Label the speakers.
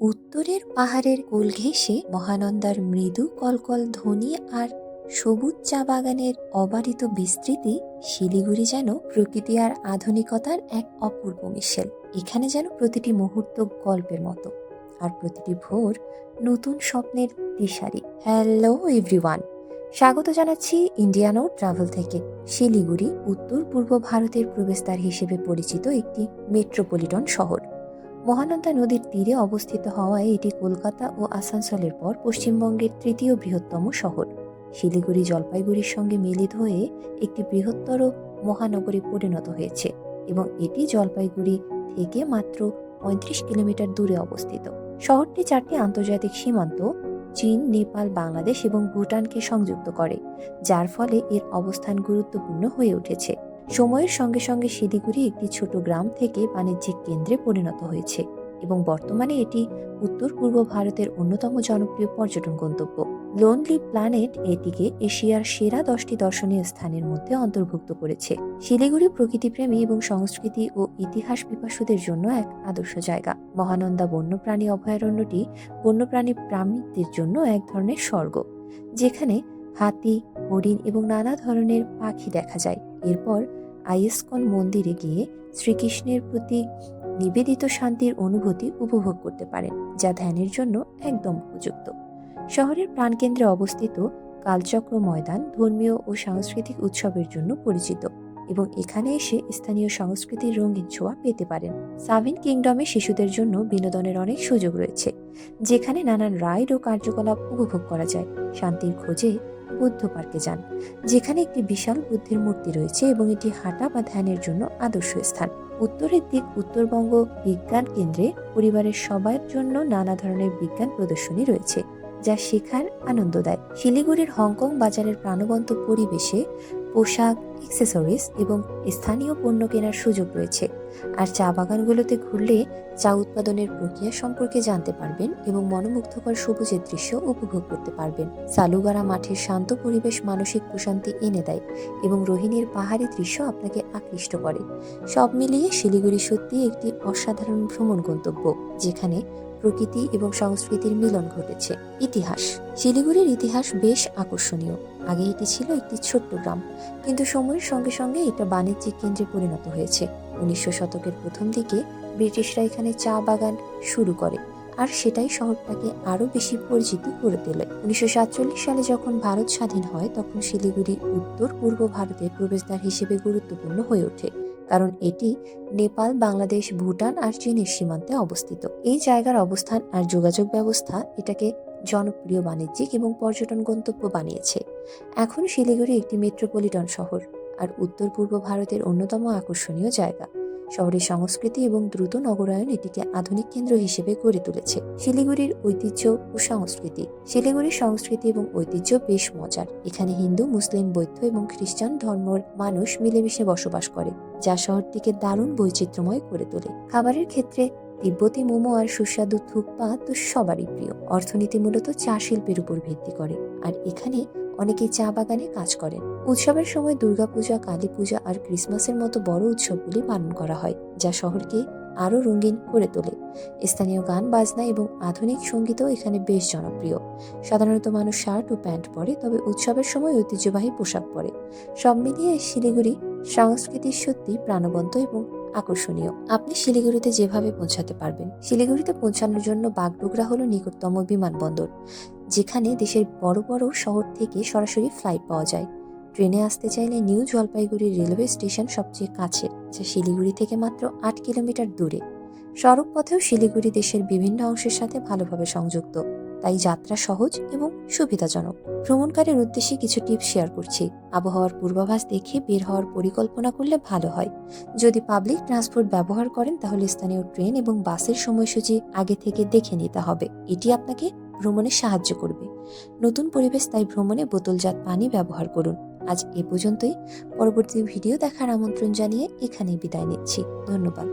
Speaker 1: উত্তরের পাহাড়ের কোল ঘেঁষে মহানন্দার মৃদু কলকল ধ্বনি আর সবুজ চা বাগানের অবারিত বিস্তৃতি শিলিগুড়ি যেন প্রকৃতি আর আধুনিকতার এক অপূর্ব মিশেল। এখানে যেন প্রতিটি মুহূর্ত গল্পের মতো, আর প্রতিটি ভোর নতুন স্বপ্নের দিশারি। হ্যালো এভরিওয়ান, স্বাগত জানাচ্ছি ইন্ডিয়ানো ট্রাভেল থেকে। শিলিগুড়ি উত্তর পূর্ব ভারতের প্রবেশদ্বার হিসেবে পরিচিত একটি মেট্রোপলিটন শহর। মহানন্দা নদীর তীরে অবস্থিত হওয়ায় এটি কলকাতা ও আসানসোলের পর পশ্চিমবঙ্গের তৃতীয় বৃহত্তম শহর। শিলিগুড়ি জলপাইগুড়ির সঙ্গে মিলিত হয়ে একটি বৃহত্তর মহানগরে পরিণত হয়েছে এবং এটি জলপাইগুড়ি থেকে মাত্র ৩৫ কিলোমিটার দূরে অবস্থিত। শহরটি 4টি আন্তর্জাতিক সীমান্ত চীন, নেপাল, বাংলাদেশ এবং ভুটানকে সংযুক্ত করে, যার ফলে এর অবস্থান গুরুত্বপূর্ণ হয়ে উঠেছে। সময়ের সঙ্গে সঙ্গে শিলিগুড়ি একটি ছোট গ্রাম থেকে বাণিজ্যিক কেন্দ্রে পরিণত হয়েছে এবং বর্তমানে এটি উত্তর পূর্ব ভারতের অন্যতম জনপ্রিয় পর্যটন গন্তব্য। লোনলি প্ল্যানেট এটিকে এশিয়ার সেরা 10টি দর্শনীয় স্থানের মধ্যে অন্তর্ভুক্ত করেছে। শিলিগুড়ি প্রকৃতিপ্রেমী এবং সংস্কৃতি ও ইতিহাস পিপাসুদের জন্য এক আদর্শ জায়গা। মহানন্দা বন্যপ্রাণী অভয়ারণ্যটি বন্যপ্রাণী প্রেমীদের জন্য এক ধরনের স্বর্গ, যেখানে হাতি, হরিণ এবং নানা ধরনের পাখি দেখা যায়। এরপর আইসকন মন্দিরে গিয়ে শ্রীকৃষ্ণের প্রতি নিবেদিত শান্তির অনুভূতি উপভোগ করতে পারেন, যা ধ্যানের জন্য একদম উপযুক্ত। শহরের প্রাণকেন্দ্রে অবস্থিত কালচক্র ময়দান ধর্মীয় ও সাংস্কৃতিক উৎসবের জন্য পরিচিত এবং এখানে এসে স্থানীয় সংস্কৃতির রঙিন ছোঁয়া পেতে পারেন। সাভেন কিংডমে শিশুদের জন্য বিনোদনের অনেক সুযোগ রয়েছে, যেখানে নানান রাইড ও কার্যকলাপ উপভোগ করা যায়। শান্তির খোঁজে বুদ্ধ পার্কে যান, যেখানে একটি বিশাল বুদ্ধের মূর্তি রয়েছে এবং এটি হাঁটা বা ধ্যানের জন্য আদর্শ স্থান। উত্তরের দিক উত্তরবঙ্গ বিজ্ঞান কেন্দ্রে পরিবারের সবার জন্য নানা ধরনের বিজ্ঞান প্রদর্শনী রয়েছে, যা শেখার আনন্দ দেয়। শিলিগুড়ির হংকং বাজারের প্রাণবন্ত পরিবেশে পোশাক, অ্যাক্সেসরিজ এবং স্থানীয় পণ্য কেনার সুযোগ রয়েছে। আর চা বাগানগুলোতে ঘুরলে চা উৎপাদনের প্রক্রিয়া সম্পর্কে জানতে পারবেন এবং মনোমুগ্ধকর সবুজের দৃশ্য উপভোগ করতে পারবেন। সালুগারা মাঠের শান্ত পরিবেশ মানসিক প্রশান্তি এনে দেয় এবং রোহিণীর পাহাড়ি দৃশ্য আপনাকে আকৃষ্ট করে। সব মিলিয়ে শিলিগুড়ি সত্যি একটি অসাধারণ ভ্রমণ গন্তব্য, যেখানে প্রকৃতি এবং সংস্কৃতির মিলন ঘটেছে। ইতিহাস। শিলিগুড়ির ইতিহাস বেশ আকর্ষণীয়। আগে এটি ছিল একটি ছোট্ট গ্রাম, কিন্তু সময়ের সঙ্গে সঙ্গে এটা বাণিজ্যিক কেন্দ্রে পরিণত হয়েছে। 1900 শতকের প্রথম দিকে ব্রিটিশরা এখানে চা বাগান শুরু করে, আর সেটাই শহরটাকে আরও বেশি পরিচিত করে তোলে। 1947 সালে যখন ভারত স্বাধীন হয়, তখন শিলিগুড়ি উত্তর পূর্ব ভারতের প্রবেশদ্বার হিসেবে গুরুত্বপূর্ণ হয়ে ওঠে, কারণ এটি নেপাল, বাংলাদেশ, ভুটান আর চীনের সীমান্তে অবস্থিত। এই জায়গার অবস্থান আর যোগাযোগ ব্যবস্থা এটাকে জনপ্রিয় বাণিজ্যিক এবং পর্যটন গন্তব্য বানিয়েছে। এখন শিলিগুড়ি একটি মেট্রোপলিটন শহর আর উত্তর পূর্ব ভারতের অন্যতম আকর্ষণীয় জায়গা। শহরের সংস্কৃতি এবং দ্রুত নগরায়ন এটিকে আধুনিক কেন্দ্র হিসেবে গড়ে তুলেছে। শিলিগুড়ির ঐতিহ্য ও সংস্কৃতি। শিলিগুড়ির সংস্কৃতি এবং ঐতিহ্য বেশ মজার। এখানে হিন্দু, মুসলিম, বৌদ্ধ এবং খ্রিস্টান ধর্মের মানুষ মিলেমিশে বসবাস করে, যা শহরটিকে দারুণ বৈচিত্র্যময় করে তোলে। খাবারের ক্ষেত্রে তিব্বতী মোমো আর সুস্বাদু থুকপা তো সবারই প্রিয়। অর্থনীতি মূলত চা শিল্পের উপর ভিত্তি করে, আর এখানে অনেকেই চা বাগানে কাজ করেন। উৎসবের সময় দুর্গাপূজা, কালী পূজা আর ক্রিসমাসের মতো বড় উৎসবগুলি পালন করা হয়, যা শহরকে আরও রঙিন করে তোলে। স্থানীয় গান বাজনা এবং আধুনিক সঙ্গীতও এখানে বেশ জনপ্রিয়। সাধারণত মানুষ শার্ট ও প্যান্ট পরে, তবে উৎসবের সময় ঐতিহ্যবাহী পোশাক পরে। সব মিলিয়ে শিলিগুড়ি সংস্কৃতির সত্যি প্রাণবন্ত এবং আকর্ষণীয়। আপনি শিলিগুড়িতে যেভাবে পৌঁছাতে পারবেন। শিলিগুড়িতে পৌঁছানোর জন্য বাগডোগরা হলো নিকটতম বিমানবন্দর, যেখানে দেশের বড় বড় শহর থেকে সরাসরি ফ্লাইট পাওয়া যায়। ট্রেনে আসতে চাইলে নিউ জলপাইগুড়ি রেলওয়ে স্টেশন সবচেয়ে কাছে, যা শিলিগুড়ি থেকে মাত্র 8 কিলোমিটার দূরে। সড়ক পথেও শিলিগুড়ি দেশের বিভিন্ন অংশের সাথে ভালোভাবে সংযুক্ত, তাই যাত্রা সহজ এবং সুবিধাজনক। ভ্রমণকারীর উদ্দেশ্যে কিছু টিপস শেয়ার করছি। আবহাওয়ার পূর্বাভাস দেখে বের হওয়ার পরিকল্পনা করলে ভালো হয়। যদি পাবলিক ট্রান্সপোর্ট ব্যবহার করেন, তাহলে স্থানীয় ট্রেন এবং বাসের সময়সূচি আগে থেকে দেখে নিতে হবে। এটি আপনাকে ভ্রমণে সাহায্য করবে। নতুন পরিবেশ, তাই ভ্রমণে বোতলজাত পানি ব্যবহার করুন। আজ এ পর্যন্তই। পরবর্তী ভিডিও দেখার আমন্ত্রণ জানিয়ে এখানেই বিদায় নিচ্ছি। ধন্যবাদ।